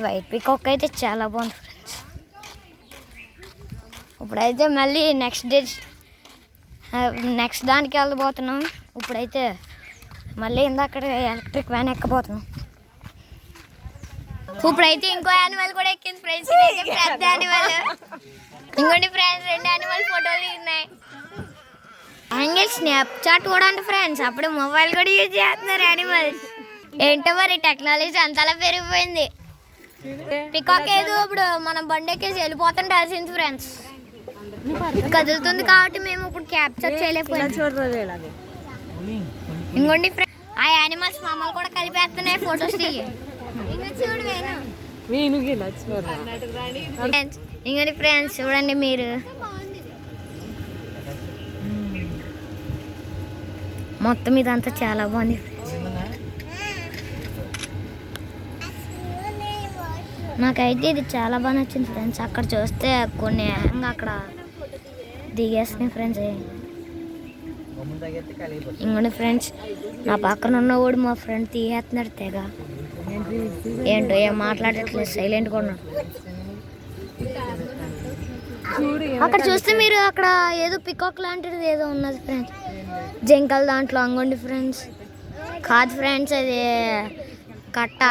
White peacock అయితే చాలా బాగుంది ఫ్రెండ్స్. ఇప్పుడైతే మళ్ళీ నెక్స్ట్ దానికి వెళ్ళబోతున్నాం. ఇప్పుడైతే మళ్ళీ ఇందాక ఎలక్ట్రిక్ వ్యాన్ ఎక్కబోతున్నాం. ఇప్పుడైతే ఇంకో యానిమల్ కూడా ఎక్కింది ఫ్రెండ్స్. పెద్ద యానిమల్. ఇంకోటి ఫ్రెండ్స్ 2 యానిమల్ ఫోటోలు ఉన్నాయి. స్నాప్ చాట్ కూడా అంటే ఫ్రెండ్స్ అప్పుడు మొబైల్ కూడా యూజ్ చేస్తున్నారు యానిమల్స్. ఏంటో మరి టెక్నాలజీ అంతలా పెరిగిపోయింది. పికాక్ ఏదో ఇప్పుడు మనం బండెక్కేసి వెళ్ళిపోతుంటే అరిసింది ఫ్రెండ్స్. కదులుతుంది కాబట్టి మేము ఇప్పుడు క్యాప్చర్ చేయలేకపోయాం. ఇంకోండి ఆ యానిమల్స్ మమ్మల్ని కూడా కలిపేస్తున్నాయి ఫొటోస్ దిగి. ఇంకోటి ఫ్రెండ్స్ చూడండి మీరు, మొత్తం ఇదంతా చాలా బాగుంది. నాకైతే ఇది చాలా బాగా నచ్చింది ఫ్రెండ్స్. అక్కడ చూస్తే కొన్ని అక్కడ దిగేస్తున్నాయి ఫ్రెండ్స్. ఇంకోటి ఫ్రెండ్స్ నా పక్కన ఉన్నవాడు మా ఫ్రెండ్ తీసేస్తున్నాడు తెగ. ఏంటో ఏం మాట్లాడట్లేదు, సైలెంట్గా ఉన్నాడు. అక్కడ చూస్తే మీరు అక్కడ ఏదో పికాక్ లాంటిది ఏదో ఉన్నది ఫ్రెండ్స్, జంకల్ దాంట్లో. అంగోండి ఫ్రెండ్స్, కాదు ఫ్రెండ్స్ అది కట్ట.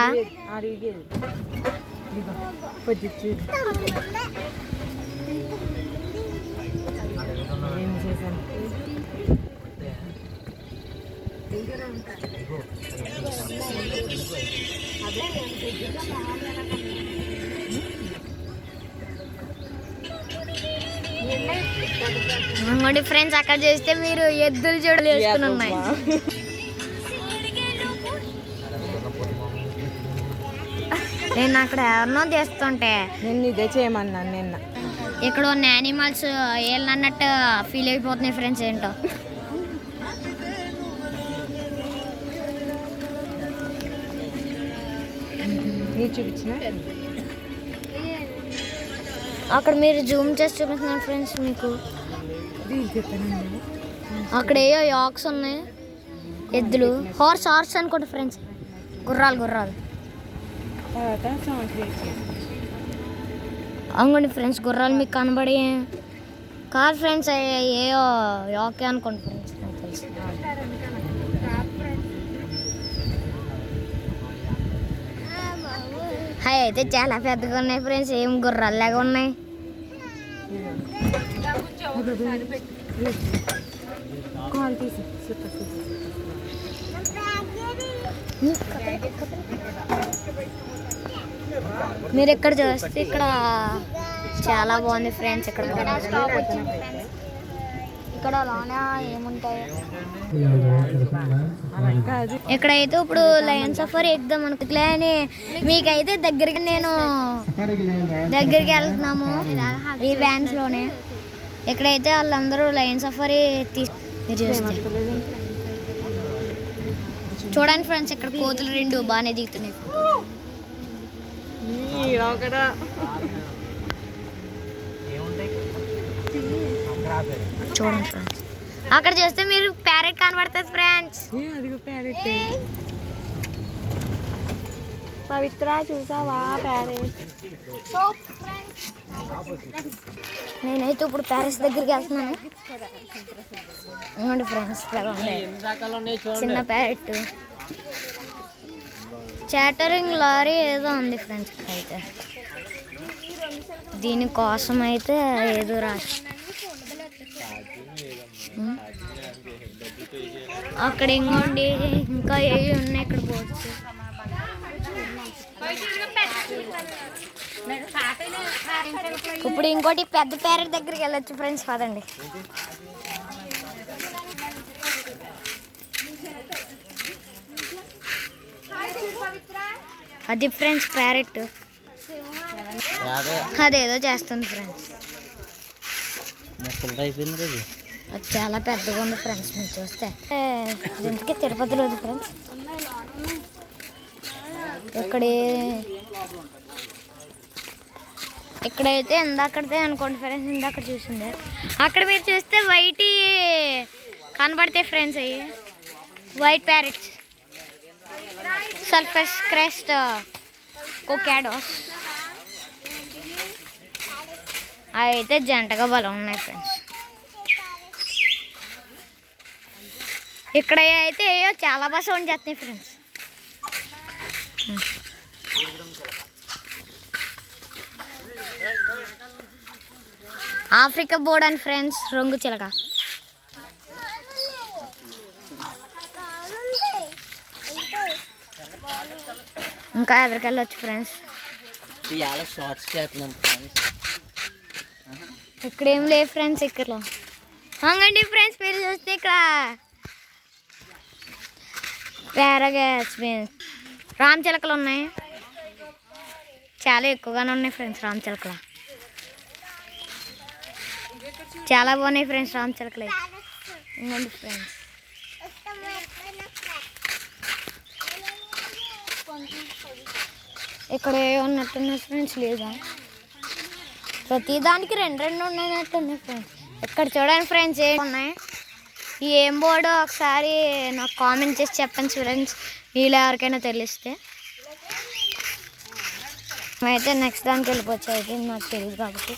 అంగోండి ఫ్రెండ్స్ అక్కడ చూస్తే మీరు ఎద్దులు జోడులు వేసుకుని ఉన్నాయి. నేను అక్కడ ఎవరినో తీస్తుంటే నేను ఇదే చేయమన్నాను నిన్న. ఇక్కడ ఉన్న యానిమల్స్ ఏళ్ళు అన్నట్టు ఫీల్ అయిపోతున్నాయి ఫ్రెండ్స్. ఏంటో చూపించిన అక్కడ మీరు జూమ్ చేసి చూపిస్తున్నాను ఫ్రెండ్స్ మీకు. అక్కడ ఏయో యాక్స్ ఉన్నాయి, ఎద్దులు, హార్స్ అనుకోండి ఫ్రెండ్స్, గుర్రాలు. అవునండి ఫ్రెండ్స్, గుర్రాలు మీకు కనబడి కాదు ఫ్రెండ్స్, ఏయో యాకే అనుకోండి ఫ్రెండ్స్, నాకు తెలుసు. హాయ్ అయితే చాలా పెద్దగా ఉన్నాయి ఫ్రెండ్స్, ఏం గుర్రాల్లాగా ఉన్నాయి. మీరు ఇక్కడ చూస్తే ఇక్కడ చాలా బాగుంది ఫ్రెండ్స్. ఇక్కడ లోన ఏముంటాయి ఇక్కడైతే ఇప్పుడు లయన్ సఫారీ ఎక్కుదాం అనుకుంటులే అని మీకైతే దగ్గరికి వెళ్తున్నాము ఈ వ్యాన్స్ లోనే. ఇక్కడైతే వాళ్ళందరూ లయన్ సఫారీ చూడండి ఫ్రెండ్స్, ఇక్కడ కోతులు 2 బాగానే దిగుతున్నాయి. చూడండి ఫ్రెండ్స్, అక్కడ చూస్తే మీరు ప్యారెట్ కనబడుతుంది ఫ్రెండ్స్. పవిత్ర చూసావా ప్యారెట్? నేనైతే ఇప్పుడు ప్యారెట్స్ దగ్గరికి వెళ్తున్నాను. అవునండి ఫ్రెండ్స్, చిన్న ప్యారెట్, చాటరింగ్ లారీ ఏదో ఉంది ఫ్రెండ్స్. అయితే దీనికోసం అయితే ఏదో రాసి అక్కడ ఇంకోండి ఇంకా ఏవి ఉన్నాయి ఇక్కడ బోట్స్. ఇప్పుడు ఇంకోటి పెద్ద ప్యారెట్ దగ్గరికి వెళ్ళొచ్చు ఫ్రెండ్స్, పదండి. అది ఫ్రెండ్స్ ప్యారెట్, అదేదో చేస్తుంది ఫ్రెండ్స్. అది చాలా పెద్దగా ఉంది ఫ్రెండ్స్. మీరు చూస్తే ఇంటికి తిరుపతిలో ఉంది ఫ్రెండ్స్. ఇక్కడైతే ఇందాకదే అనుకోండి ఫ్రెండ్స్, ఇందాక చూసింది. అక్కడ మీరు చూస్తే వైట్ కనబడతాయి ఫ్రెండ్స్, అవి వైట్ ప్యారెట్స్. సర్ఫేస్ క్రెస్ట్ కోకాడోస్ అవి అయితే జంటగా బలం ఉన్నాయి ఫ్రెండ్స్. ఇక్కడ అయితే చాలా బాగా సౌండ్ చేస్తున్నాయి friends. Africa board and friends రంగు చిలక. ఇంకా ఎవరికి వెళ్ళొచ్చు ఫ్రెండ్స్. ఇక్కడ ఏం లేదు ఫ్రెండ్స్. ఇక్కడ అవునండి ఫ్రెండ్స్, మీరు చూస్తే ఇక్కడ ప్యారాగ్యాస్ రామ్ చిలకలు ఉన్నాయి. చాలా ఎక్కువగానే ఉన్నాయి ఫ్రెండ్స్ రామ్ చిలకలు. చాలా బాగున్నాయి ఫ్రెండ్స్ రామ్ చిలకలు. ఇంకోండి ఫ్రెండ్స్, ఇక్కడ ఉన్నట్టున్నాయి ఫ్రెండ్స్. లేదా ప్రతి దానికి రెండు ఉన్నట్టున్నాయి ఫ్రెండ్స్. ఇక్కడ చూడండి ఫ్రెండ్స్ ఏం ఉన్నాయి. ఈ ఏం బోర్డు ఒకసారి నాకు కామెంట్ చేసి చెప్పండి ఫ్రెండ్స్, వీళ్ళు ఎవరికైనా తెలిస్తే. అయితే నెక్స్ట్ దానికి వెళ్ళిపోవచ్చు. అయితే నాకు తెలియదు కాబట్టి.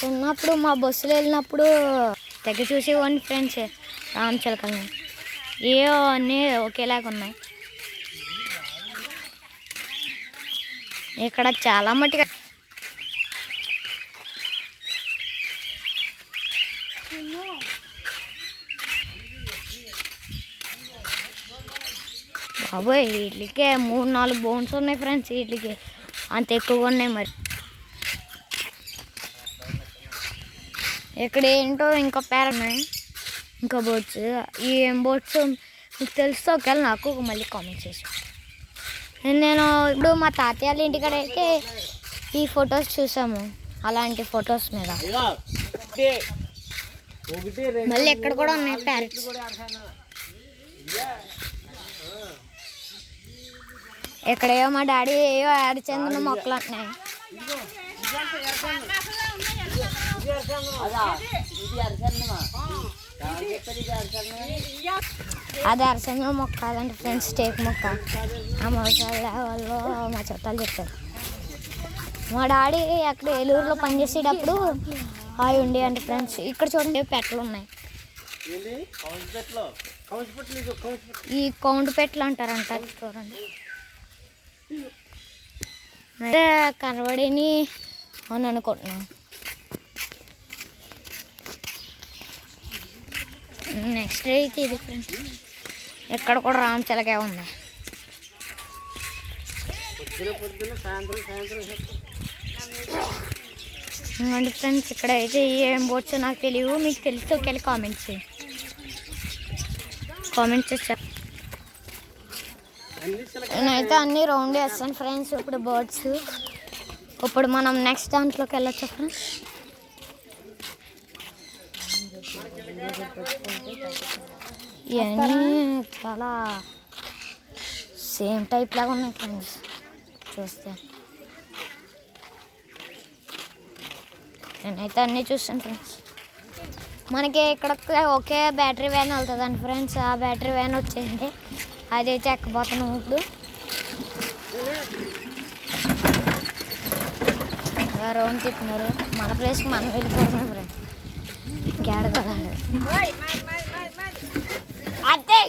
ఉన్నప్పుడు మా బస్సులో వెళ్ళినప్పుడు తెగ చూసేవాడిని ఫ్రెండ్స్ రామ్ చిలకల్ని. ఏవో అన్నీ ఒకేలాగా ఉన్నాయి. ఇక్కడ చాలా మట్టుగా బాబోయ్ వీటికే 3-4 బోన్స్ ఉన్నాయి ఫ్రెండ్స్. వీటికి అంత ఎక్కువగా ఉన్నాయి. మరి ఇక్కడ ఏంటో ఇంకా పేర ఉన్నాయి, ఇంకా బోట్స్. ఈ ఏం బోట్స్ మీకు తెలిస్తే ఒకవేళ నాకు మళ్ళీ కామెంట్ చేసి. నేను ఇప్పుడు మా తాతయ్య వాళ్ళ ఇంటికాడ అయితే ఈ ఫొటోస్ చూసాము, అలాంటి ఫొటోస్ మీద. మళ్ళీ ఎక్కడ కూడా ఉన్నాయి ప్యారెట్స్. ఎక్కడేయో మా డాడీ ఏయో అరిచందన మొక్కలు అంటున్నాయి. అది అరచందన మొక్క కాదండి ఫ్రెండ్స్, టేక్ మొక్క. ఆ మొక్కల వాళ్ళు మా చుట్టాలు చెప్పారు. మా డాడీ అక్కడ ఏలూరులో పనిచేసేటప్పుడు అవి ఉండే అంటే ఫ్రెండ్స్. ఇక్కడ చూడండి పెట్టలు ఉన్నాయి. ఈ కౌంట్ పెట్టలు అంటారంట. చూడండి అంటే కనబడిని అని అనుకుంటున్నాను. నెక్స్ట్ అయితే ఇది ఫ్రెండ్స్. ఇక్కడ కూడా రామ్ చిలకే ఉంది. ఇంకోండి ఫ్రెండ్స్, ఇక్కడ అయితే ఏం బోట్స్ నాకు తెలియవు, మీకు తెలిస్తే ఒకవేళ కామెంట్ చేసి నేనైతే అన్నీ రౌండ్ వేస్తాను ఫ్రెండ్స్. ఇప్పుడు బర్డ్స్. ఇప్పుడు మనం నెక్స్ట్ దాంట్లోకి వెళ్ళొచ్చు ఫ్రెండ్స్. ఇవన్నీ చాలా సేమ్ టైప్ లాగా ఉన్నాయి ఫ్రెండ్స్ చూస్తే. నేనైతే అన్నీ చూస్తాను ఫ్రెండ్స్. మనకి ఇక్కడ ఒకే బ్యాటరీ వ్యాన్ వెళ్తుందండి ఫ్రెండ్స్. ఆ బ్యాటరీ వ్యాన్ వచ్చేసింది, అదైతే ఎక్కబోతున్నాం ఇప్పుడు. రౌండ్ తిప్పుతున్నారు. మన ప్లేస్కి మనం వెళ్ళిపోతున్నాం ఫ్రెండ్స్. కేడగలండి అదే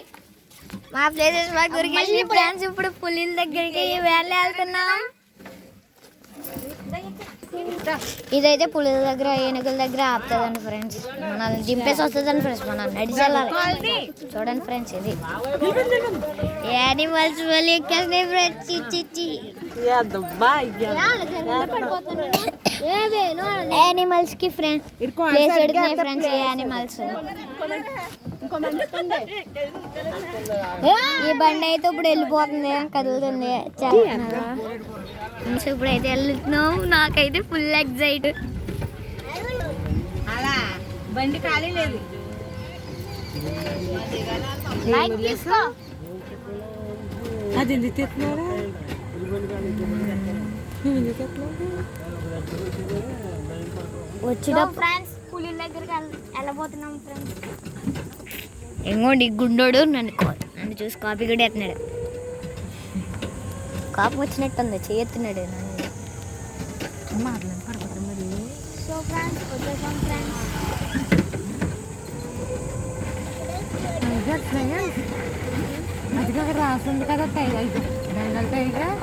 మా ప్లేసెస్ మా గురికి ఫ్రెండ్స్. ఇప్పుడు పులిల దగ్గరికి వెళ్ళి వెళ్తున్నాం. ఇదైతే పులిల దగ్గర ఏనుగుల దగ్గర ఆపుతుందండి ఫ్రెండ్స్. మనల్ని దింపేసి వస్తుందండి ఫ్రెండ్స్. మనం నడిచి వెళ్ళాలి. చూడండి ఫ్రెండ్స్, ఇది యానిమల్స్ వెళ్ళి ఎక్కేసినాయి ఫ్రెండ్స్. యానిమల్స్ కి ఫ్రెండ్స్ ప్లేస్ ఎడుతున్నాయి ఫ్రెండ్స్. యానిమల్స్ ఈ బండి అయితే ఇప్పుడు వెళ్ళిపోతుంది, కదులుతుంది. ఇప్పుడైతే వెళ్తున్నాం. నాకైతే ఫుల్ ఎగ్జైట్. అలా బండి ఖాళీ లేదు. అది ఎందుకు తెస్తున్నారా? వచ్చిన ఫ్రెండ్స్ పులి దగ్గరికి వెళ్ళబోతున్నాం ఫ్రెండ్స్. ఇంకోటి గుండోడు నన్ను చూసి కాపీ కూడా ఎత్తున్నాడు. కాపు వచ్చినట్టుంది చేయెత్తున్నాడు మాట్లాడి పడతారు మరి. సో ఫ్రెండ్స్ వచ్చేసాం ఫ్రెండ్స్. అది అక్కడ రాస్తుంది కదా tiger, Bengal tiger,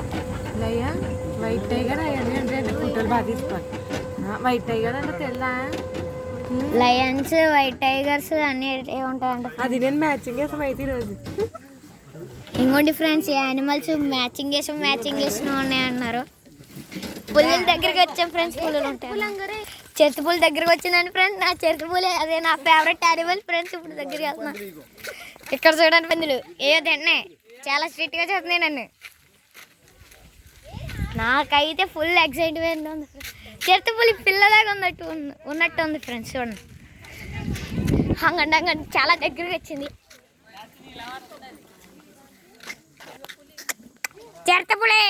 lion, white tiger అవన్నీ అంటే ఫోటోలు బాగా తీసుకోవాలి. వైట్ టైగర్ అంటే తెల్లా, లయన్స్ వైట్ టైగర్స్ అన్నీ ఏముంటాయంట. అది నేను మ్యాచింగ్ వేసాం అయితే ఈరోజు. ఇంకోటి ఫ్రెండ్స్, ఈ యానిమల్స్ మ్యాచింగ్ వేసిన ఉన్నాయి అన్నారు. పుల్లల దగ్గరికి వచ్చాం ఫ్రెండ్స్. పుల్లలు ఉంటాయి. చిరుత పుల్ల దగ్గరికి వచ్చిందండి ఫ్రెండ్స్. నా చిరుత పుల్లే, అదే నా ఫేవరెట్ యానిమల్ ఫ్రెండ్స్. ఇప్పుడు దగ్గరికి వెళ్తున్నా. ఇక్కడ చూడండి పందులు ఏదో తిన్నాయి, చాలా స్ట్రిక్ట్గా చూస్తున్నాయి నన్ను. నాకైతే ఫుల్ ఎక్సైట్మెంట్ ఉంది. చిరుత పులి పిల్లలాగా ఉన్నట్టు ఉంది ఫ్రెండ్స్. చూడండి హంగండి చాలా దగ్గరికి వచ్చింది. చిరుత పులి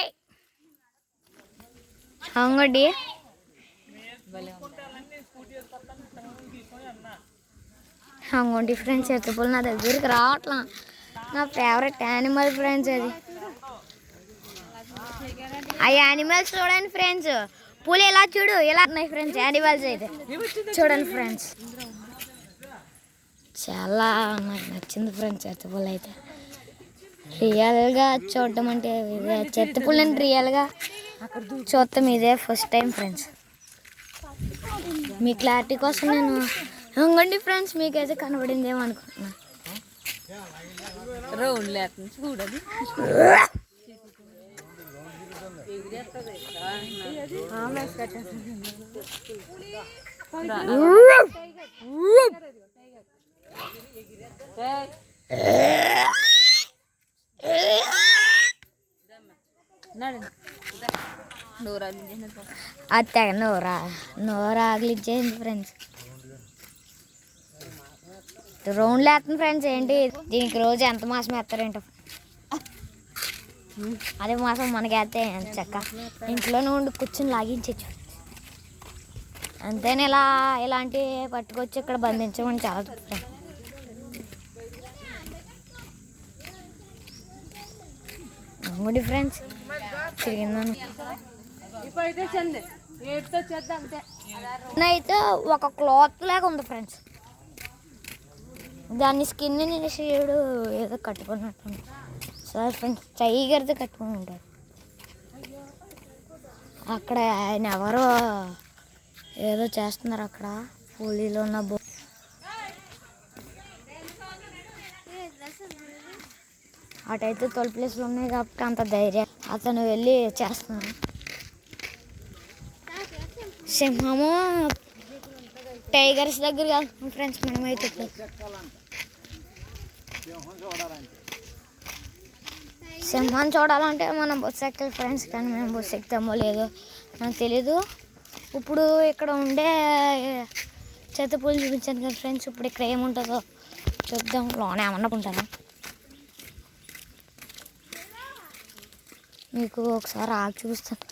హంగడి హంగండి ఫ్రెండ్స్. చిరుత పులి నా దగ్గరికి రావట్లా. నా ఫేవరెట్ యానిమల్ ఫ్రెండ్స్ అది. ఆ యానిమల్స్ చూడండి ఫ్రెండ్స్. పులి ఎలా చూడు, ఎలా ఉన్నాయి ఫ్రెండ్స్ యానిమల్స్ అయితే. చూడండి ఫ్రెండ్స్, చాలా నాకు నచ్చింది ఫ్రెండ్స్ చిరుత పులి అయితే. రియల్గా చూడటం అంటే ఇదే, చిరుత పులిని రియల్గా చూడటం ఇదే ఫస్ట్ టైం ఫ్రెండ్స్. మీ క్లారిటీ కోసం నేను ఇంకోండి ఫ్రెండ్స్, మీకైతే కనబడిందేమో అనుకుంటున్నా. రౌండ్ లేకుండా చూడదు. అత్తే నోరా ఆగిలిచ్చేసింది ఫ్రెండ్స్. రౌండ్ లేస్తుంది ఫ్రెండ్స్. ఏంటి దీనికి రోజు ఎంత మాసం వేస్తారేంటో. అదే మాసం మనకి వేస్తే చక్క ఇంట్లోనే ఉండి కూర్చొని లాగించచ్చు. అంతేనే ఇలాంటి పట్టుకొచ్చి ఇక్కడ బంధించమని చాలా చెప్తాను. గుడి ఫ్రెండ్స్ తిరిగిందాను. అయితే ఒక క్లాత్ లాగా ఉంది ఫ్రెండ్స్. దాన్ని స్కిన్ షేడ్ ఏదో కట్టుకున్నట్టు. సరే ఫ్రెండ్స్, టైగర్ది కట్టుకుని ఉంటారు. అక్కడ ఆయన ఎవరో ఏదో చేస్తున్నారు అక్కడ పూలీలో ఉన్న అటైతే తొలి ప్లేస్లు ఉన్నాయి కాబట్టి అంత ధైర్యం అతను వెళ్ళి చేస్తున్నాడు. సింహము టైగర్స్ దగ్గర వెళ్తున్నాం ఫ్రెండ్స్. మనమైతే సింహాన్ని చూడాలంటే మనం బస్సు ఎక్కాలి ఫ్రెండ్స్. కానీ మేము బస్సు ఎక్కుతామో లేదో నాకు తెలీదు. ఇప్పుడు ఇక్కడ ఉండే చిరుత పులిని చూపించాను కదా ఫ్రెండ్స్. ఇప్పుడు ఇక్కడ ఏముంటుందో చూద్దాం. లోనే ఏమన్నా ఉంటారా మీకు ఒకసారి ఆగి చూపిస్తాను.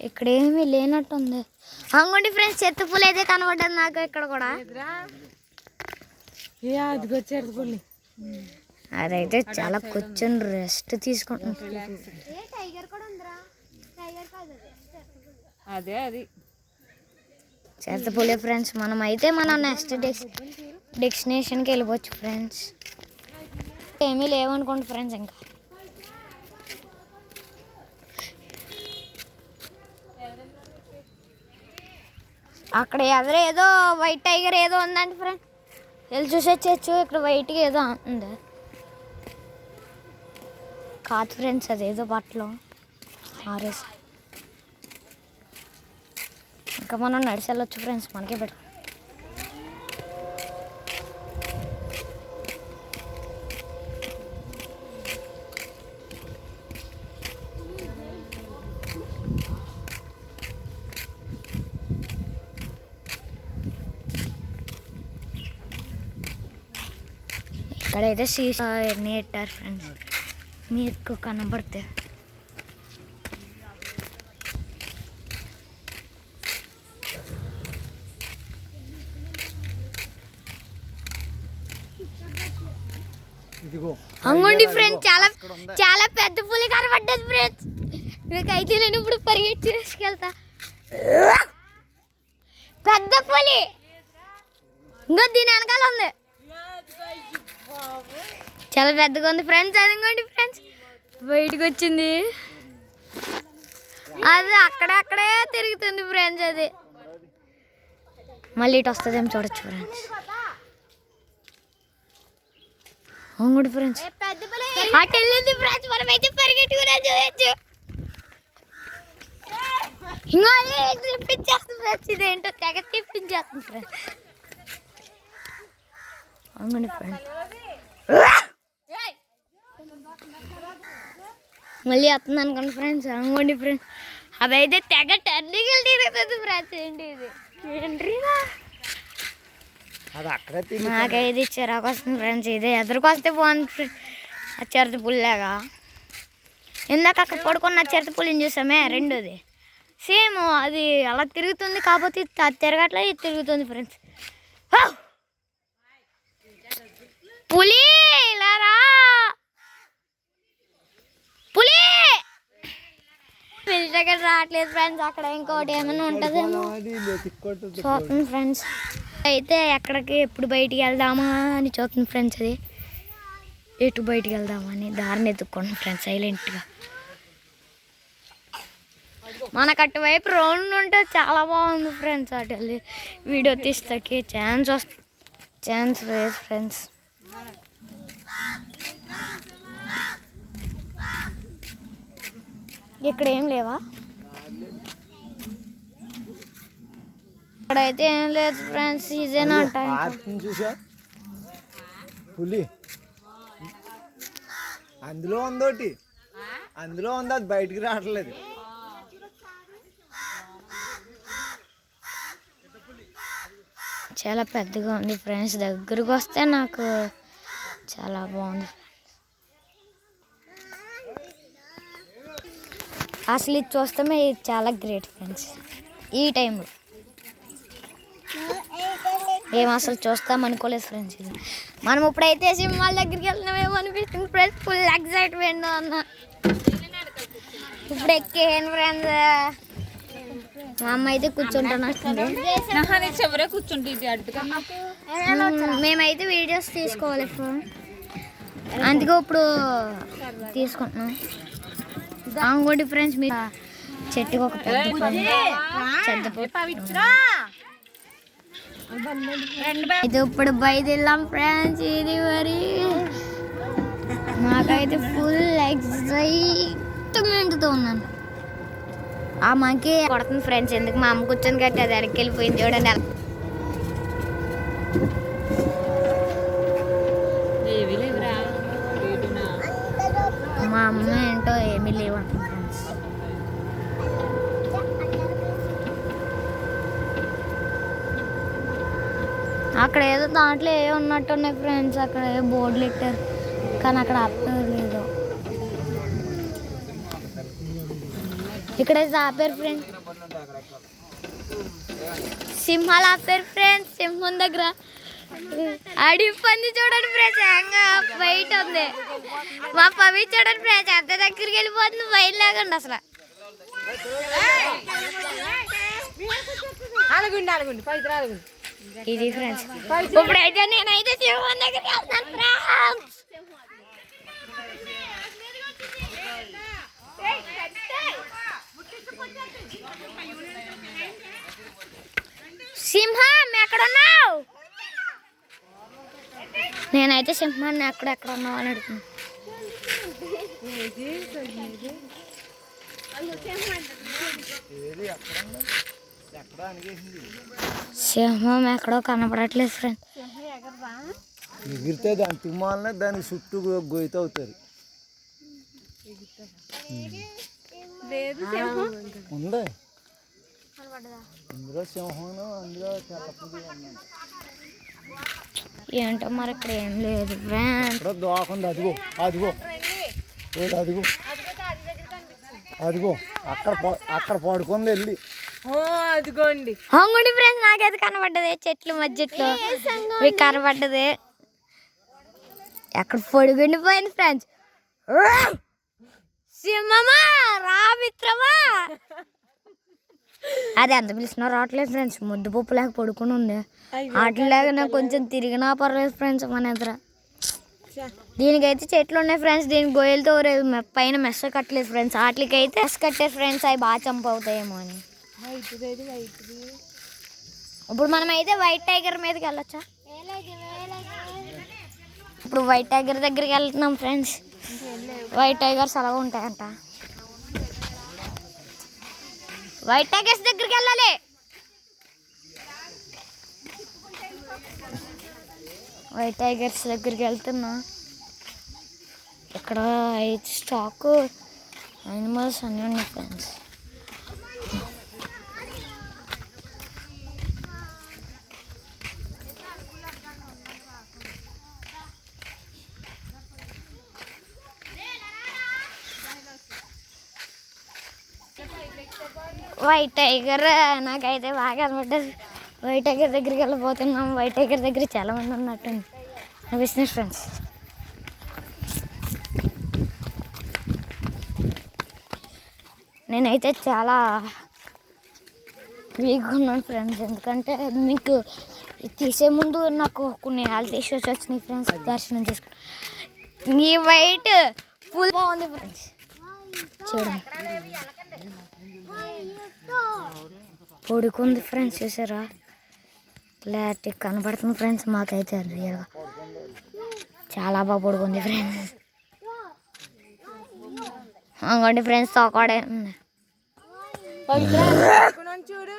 ఇక్కడ ఏమీ లేనట్టుంది. అంగోండి ఫ్రెండ్స్, చిరుత పులి అయితే కనబడ్డది నాకు ఇక్కడ కూడా. అదిగో చిరుత పులి. అదైతే చాలా కూర్చొని రెస్ట్ తీసుకుంటుంది. అదే అది చిరుత పులి ఫ్రెండ్స్. మనం నెక్స్ట్ డెస్టినేషన్కి వెళ్ళిపోవచ్చు ఫ్రెండ్స్. ఏమీ లేవనుకోండి ఫ్రెండ్స్. ఇంకా అక్కడ ఏదో వైట్ టైగర్ ఏదో ఉందండి ఫ్రెండ్. వెళ్ళి చూసొచ్చు. ఇక్కడ వైట్గా ఏదో ఉంది కాదు ఫ్రెండ్స్. అదేదో బట్టలు ఆరేసి ఇంకా మనం నడిచి వెళ్ళొచ్చు ఫ్రెండ్స్. మనకే బెటర్. ఇక్కడైతే సీసా ఎన్ని పెట్టారు ఫ్రెండ్స్, మీకు కనబడితే. అంగోండి ఫ్రెండ్స్, చాలా చాలా పెద్ద పులి కనబడ్డది ఫ్రెండ్స్. మీకైతే నేను ఇప్పుడు పరిగెత్తి తీసుకెళ్తా. పెద్ద పులి ఇంకా దీని వెనకాల ఉంది, చాలా పెద్దగా ఉంది ఫ్రెండ్స్. అదిగోండి ఫ్రెండ్స్, బయటకు వచ్చింది. అది అక్కడక్కడే తిరుగుతుంది ఫ్రెండ్స్. అది మళ్ళీ ఇటు వస్తుందేమో చూడొచ్చు ఫ్రెండ్స్. అవును ఫ్రెండ్స్, అటు వెళ్ళింది ఫ్రెండ్స్. మనమైతే పరిగెట్టుకునే చూడొచ్చు. ఇంకా తిప్పించేస్తుంది ఫ్రెండ్స్. ఇదేంటో తెగ తిప్పించేస్తుంది ఫ్రెండ్స్. అవును ఫ్రెండ్స్, మళ్ళీ వస్తుంది అనుకోండి ఫ్రెండ్స్. అనుకోండి ఫ్రెండ్స్, అదైతే తెగ టర్నింగ్ తిరుగుతుంది ఫ్రెండ్స్. ఏంటి ఇది, నాకైతే చిరాకు వస్తుంది ఫ్రెండ్స్. ఇది ఎదురుకొస్తే బాగుంది ఫ్రెండ్స్. ఆ చిరుత పుల్లాగా ఇందాక అక్కడ పడుకున్న చిరుత పుల్లిని చూసామే, రెండోది సేమ్ అది అలా తిరుగుతుంది. కాకపోతే అది తిరగట్లే, ఇది తిరుగుతుంది ఫ్రెండ్స్. పులి లారా, పులి పిలిచి దగ్గర రావట్లేదు ఫ్రెండ్స్. అక్కడ ఇంకోటి ఏమైనా ఉంటుందేమో చూస్తుంది ఫ్రెండ్స్. అయితే ఎక్కడికి ఎప్పుడు బయటికి వెళ్దామా అని చూస్తుంది ఫ్రెండ్స్. అది ఎటు బయటికి వెళ్దామా అని దారిని ఎత్తుక్కోండి ఫ్రెండ్స్ సైలెంట్గా. మనకు అటువైపు రౌండ్ ఉంటే చాలా బాగుంది ఫ్రెండ్స్. అటు వెళ్ళి వీడియో తీస్తాకి ఛాన్స్ లేదు ఫ్రెండ్స్. ఇక్కడ ఏం లేవా? ఇక్కడైతే ఏం లేదు ఫ్రెండ్స్. ఇదేనా చూసా పులి అందులో ఉందోటి, అందులో ఉంది, అది బయటికి రావట్లేదు. చాలా పెద్దగా ఉంది ఫ్రెండ్స్. దగ్గరకు వస్తే నాకు చాలా బాగుంది. అసలు ఇది చూస్తామే, ఇది చాలా గ్రేట్ ఫ్రెండ్స్. ఈ టైంలో ఏం అసలు చూస్తాం అనుకోలేదు ఫ్రెండ్స్. ఇది మనం ఇప్పుడైతే సింహాల దగ్గరికి వెళ్తున్నామేమో అనిపిస్తుంది ఫ్రెండ్స్. ఫుల్ ఎక్సైట్మెంట్ అన్న. ఇప్పుడు ఎక్కేను ఫ్రెండ్స్. మా అమ్మ అయితే కూర్చుంటాను. మేమైతే వీడియోస్ తీసుకోవాలి ఫోన్, అందుకే ఇప్పుడు తీసుకుంటున్నాం. ఇంకోటి ఫ్రెండ్స్, మీ చెట్టుకు ఒక పెద్ద ఇది ఇప్పుడు బయలుదేరాం ఫ్రెండ్స్. ఇది మరి నాకైతే ఫుల్ ఎక్సైట్మెంట్తో ఉన్నాను. ఆ మంకీ కొడుతుంది ఫ్రెండ్స్. ఎందుకు మా అమ్మ కూర్చొని కట్టి అది వెనక్కి వెళ్ళిపోయింది చూడండి. మా అమ్మ ఏంటో ఏమీ లేవంటుంది ఫ్రెండ్స్. అక్కడ ఏదో దాంట్లో ఏ ఉన్నట్టున్నాయి ఫ్రెండ్స్. అక్కడ ఏ బోర్డులు పెట్టారు కానీ అక్కడ ఆపలేదు. ఇక్కడైతే ఆపారు ఫ్రెండ్స్. సింహాలు ఆపారు ఫ్రెండ్స్. సింహం దగ్గర అడవి పంది చూడండి ఫ్రెండ్స్, బయట ఉంది. మా పవి చూడండి ఫ్రెండ్స్, ఎంత దగ్గరికి వెళ్ళిపోతుంది. బయట లేకండి అసలు. ఇది ఫ్రెండ్స్, ఇప్పుడైతే నేనైతే సింహం దగ్గరికి వెళ్తాను ఫ్రెండ్స్. సింహం ఎక్కడున్నావు? నేనైతే సింహాన్ని ఎక్కడెక్కడ ఉన్నావు అని అడుగుతున్నాను. సింహం ఎక్కడో కనపడట్లేదు ఫ్రెండ్. ఎగిరితే దాని తుమ్మాలనే దాని చుట్టూ గొయ్యిత అవుతారు. ఉంది ఇందులో సింహం, అందులో ఏంటో మరి ఇక్కడ ఏం లేదు ఫ్రెండ్. దోకుంది. అదిగో అదిగో అదిగో అదిగో అక్కడ పడుకుంది వెళ్ళి. అదిగోండి హంగుడి ఫ్రెండ్స్, నాకైతే కనబడ్డది చెట్లు మధ్యలో మీకు కనబడ్డది. ఎక్కడ పొడుగుండిపోయింది ఫ్రెండ్స్. సింహమా రా మిత్రమా. అది ఎంత పిలిచినా రావట్లేదు ఫ్రెండ్స్. ముద్దు పప్పు లేక పడుకుని ఉంది. ఆటలాగా నాకు కొంచెం తిరిగినా పర్లేదు ఫ్రెండ్స్ మన ఎదుర. దీనికైతే చెట్లు ఉన్నాయి ఫ్రెండ్స్. దీనికి గొయ్యలతో పైన మెస్స కట్టలేదు ఫ్రెండ్స్. వాటికైతే మెస్స కట్టారు ఫ్రెండ్స్. అవి బాగా చంపవుతాయేమో అని. ఇప్పుడు మనం అయితే వైట్ టైగర్ మీదకి వెళ్ళొచ్చా? ఇప్పుడు వైట్ టైగర్ దగ్గరికి వెళ్తున్నాం ఫ్రెండ్స్. వైట్ టైగర్స్ అలా ఉంటాయంట. వైట్ టైగర్స్ దగ్గరికి వెళ్ళాలి. వైట్ టైగర్స్ దగ్గరికి వెళ్తున్నా. ఇక్కడ అయితే స్టాక్ యానిమల్స్ అన్నీ ఉన్నాయి ఫ్రెండ్స్. వైట్ టైగర్ నాకైతే బాగా అనమాట. వైట్ టైగర్ దగ్గరికి వెళ్ళిపోతున్నాం. వైట్ టైగర్ దగ్గర చాలా మంది ఉన్నట్టుంది అనిపిస్తుంది ఫ్రెండ్స్. నేనైతే చాలా వీక్గా ఉన్నాను ఫ్రెండ్స్. ఎందుకంటే మీకు తీసే ముందు నాకు కొన్ని హెల్త్ ఇష్యూస్ వచ్చినాయి ఫ్రెండ్స్. దర్శనం చేసుకుని ఈ వైట్ ఫుల్ బాగుంది ఫ్రెండ్స్. చూడండి పొడుకుంది ఫ్రెండ్స్. చూసారా క్లారిటీ కనబడుతుంది ఫ్రెండ్స్. మాకైతే రియల్గా చాలా బాగా పొడుకుంది ఫ్రెండ్స్. అంగండి ఫ్రెండ్స్ తోకాడే ఉంది. చూడు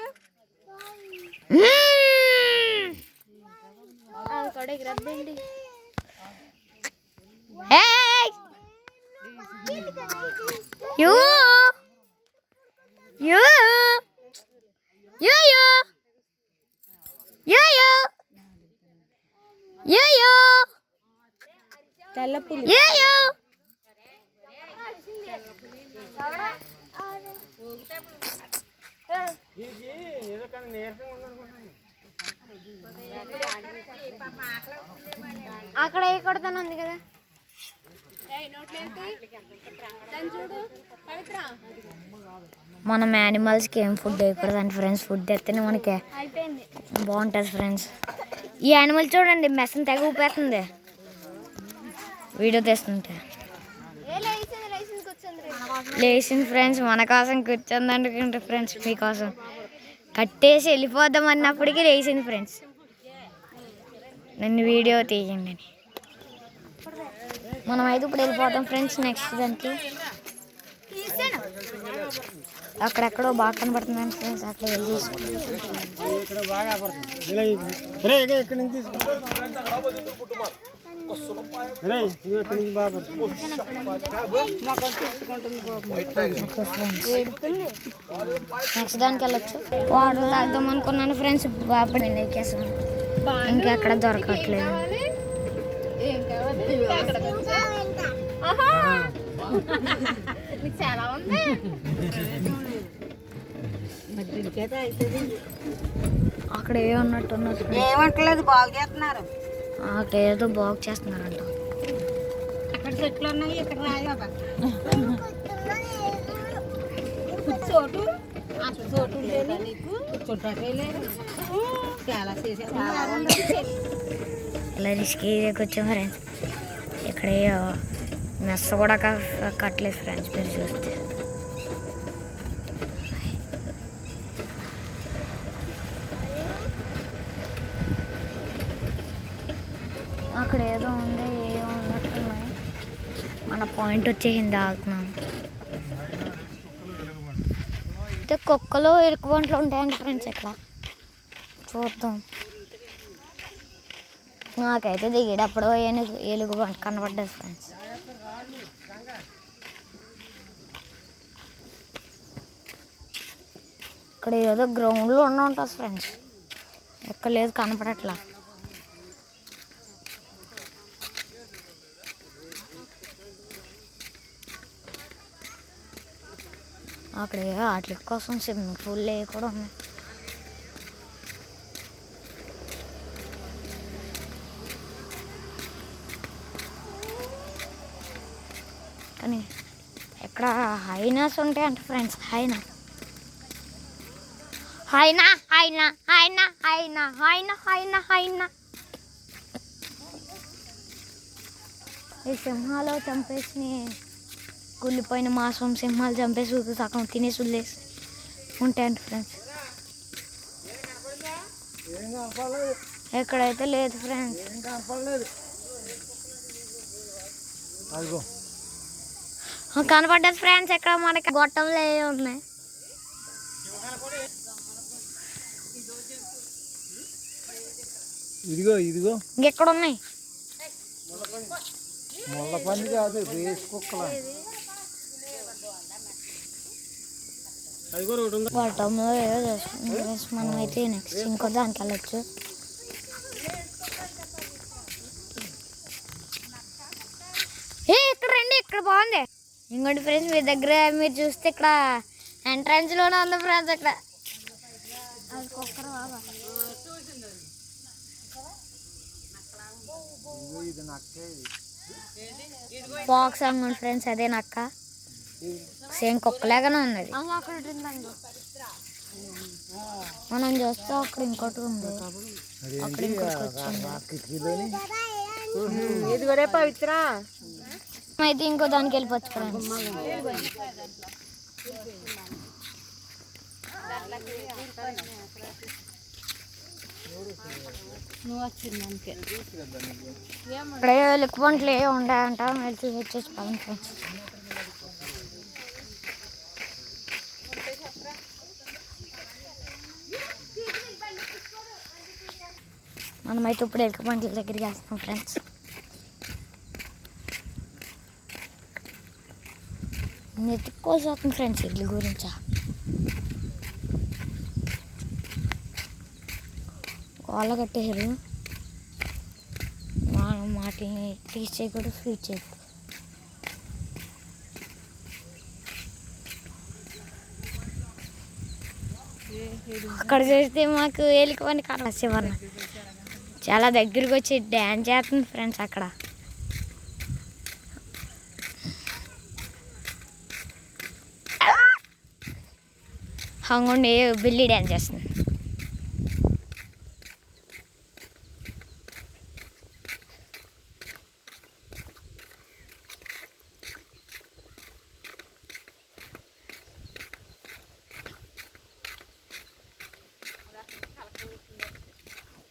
తెల్లపులి. అక్కడ ఏ కొడతాను ఉంది కదా. మనం యానిమల్స్కి ఏం ఫుడ్ వేయకూడదు అంటే ఫ్రెండ్స్. ఫుడ్ తెస్తేనే మనకి బాగుంటుంది ఫ్రెండ్స్. ఈ యానిమల్ చూడండి మెస్సని తెగ ఊపేస్తుంది వీడియో తెస్తుంటే. లేచింది ఫ్రెండ్స్. మన కోసం కూర్చొంది అనుకుంటే ఫ్రెండ్స్. మీకోసం కట్టేసి వెళ్ళిపోదాం అన్నప్పటికీ లేచింది ఫ్రెండ్స్. నన్ను వీడియో తీయండి అని. మనం అయితే ఇప్పుడు వెళ్ళిపోతాం ఫ్రెండ్స్ నెక్స్ట్ దానికి. అక్కడెక్కడో బాగా కనబడుతుందండి ఫ్రెండ్స్. అట్లా వెళ్ళి నెక్స్ట్ దానికి వెళ్ళొచ్చు. వాటర్ తాగుదాం అనుకున్నాను ఫ్రెండ్స్. బాగా ఎక్కేసాను. ఇంకెక్కడ దొరకట్లేదు. చాలా ఉంది. అక్కడ ఏ ఉన్నట్టున్నారు. ఏమంటలేదు బాగు చేస్తున్నారు. అక్కడ ఏదో బాగు చేస్తున్నారంట. అక్కడ చెట్లు ఉన్నాయి. ఇక్కడ రాయి బాబా చోటు చోటు లేదు నీకు. చుట్టాకే లేదు. చాలా ఇలా రిస్కీ వచ్చాం ఫ్రెండ్స్. ఇక్కడ మెస్స కూడా కట్టలేదు ఫ్రెండ్స్. మీరు చూస్తే అక్కడ ఏదో ఉంది. ఏదో ఉన్నట్టున్నాయి. మన పాయింట్ వచ్చేసింది. ఆగుతున్నాం. అయితే కుక్కలు ఎలుగుబంట్లు ఉంటాయండి ఫ్రెండ్స్. ఇక్కడ చూద్దాం. నాకైతే దిగేటప్పుడు ఎలుగుబంటి కనబడ్డది ఫ్రెండ్స్. ఇక్కడ ఏదో గ్రౌండ్లో ఉంటుంది ఫ్రెండ్స్. ఎక్కడ లేదు కనపడట్లా. అక్కడ వాటి కోసం స్విమ్మింగ్ పూల్ కూడా ఉన్నాయి. ఇంకా హైనాస్ ఉంటాయంట ఫ్రెండ్స్. హైనా హైనా హైనా హైనా హైనా హైనా హైనా హైనా. ఈ సింహాలు చంపేసి కుళ్ళిపోయిన మాంసం సింహాలు చంపేసి సగం తినేసి వదిలేసి ఉంటాయంట ఫ్రెండ్స్. ఏం కనపడలేదు, ఎక్కడైతే లేదు ఫ్రెండ్స్. ఏం కనపడలేదు. అదిగో కనపడ్డది ఫ్రెండ్స్. ఎక్కడ మనకి గొట్టంలో ఏ ఉన్నాయి. ఇదిగో ఇదిగో ఇంకెక్కడ ఉన్నాయి. ముళ్ళ పంది కాదు, రేస్ కుక్కల. గొట్టంలో ఏదో చేసుకుంటాం. మనం అయితే నెక్స్ట్ ఇంకో దానికి వెళ్ళచ్చు. ఇక్కడ రండి, ఇక్కడ బాగుంది. ఇంకోటి ఫ్రెండ్స్, మీ దగ్గర మీరు చూస్తే ఇక్కడ ఎంట్రన్స్ లోనే ఉంది ఫ్రెండ్స్. అక్కడ అది కుక్కర్ బాబా. ఇది నక్కే. బాక్స్ అనుకోండి ఫ్రెండ్స్, అదే నక్క. సేమ్ కుక్కలాగానే ఉంది అది. మనం చూస్తే అక్కడ ఇంకోటి ఉంది. అక్కడ ఇంకోటి వచ్చింది. ఇది కూడా పవిత్ర. అయితే ఇంకో దానికి వెళ్ళిపోవచ్చు ఫ్రెండ్స్. ఇక్కడ లిక్కు పంటలు ఏ ఉంటాయంట. వెళ్ళి వచ్చేసి పదండి ఫ్రెండ్స్. మనమైతే ఇప్పుడు ఎలుక పంటల దగ్గరికి వెళ్తాం ఫ్రెండ్స్. నెత్తుకోసాం ఫ్రెండ్స్ ఇడ్లీ గురించా. వాళ్ళ కట్టేసారు. వాటిని టీచ్ చేయకూడదు, ఫీడ్ చేయకూడదు. అక్కడ చేస్తే మాకు ఎలుకవని కాసేవన్న చాలా దగ్గరికి వచ్చి డ్యాన్స్ చేస్తుంది ఫ్రెండ్స్. అక్కడ హంగుండి బిల్లి డ్యాన్స్ చేస్తుంది.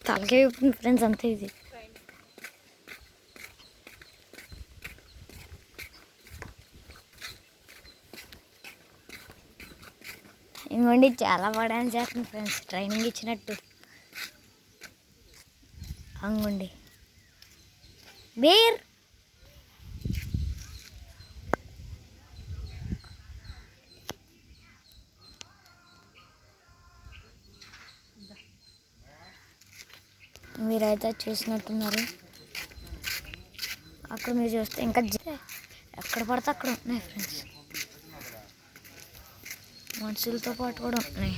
తలకే ఫ్రెండ్స్ అంతే. ఇది ఇంకోండి చాలా బాగా డాన్స్ చేస్తుంది ఫ్రెండ్స్, ట్రైనింగ్ ఇచ్చినట్టు. అంగుండి బీర్ మీరైతే చూసినట్టున్నారు. అక్కడ మీరు చూస్తే ఇంకా ఎక్కడ పడితే అక్కడ ఉన్నాయి ఫ్రెండ్స్. మనుషులతో పాటు కూడా ఉన్నాయి.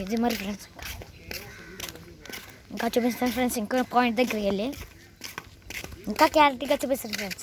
ఇది మరి ఫ్రెండ్స్ ఇంకా చూపిస్తాను ఫ్రెండ్స్. ఇంకో పాయింట్ దగ్గరికి వెళ్ళి ఇంకా క్లారిటీగా చూపిస్తాను ఫ్రెండ్స్.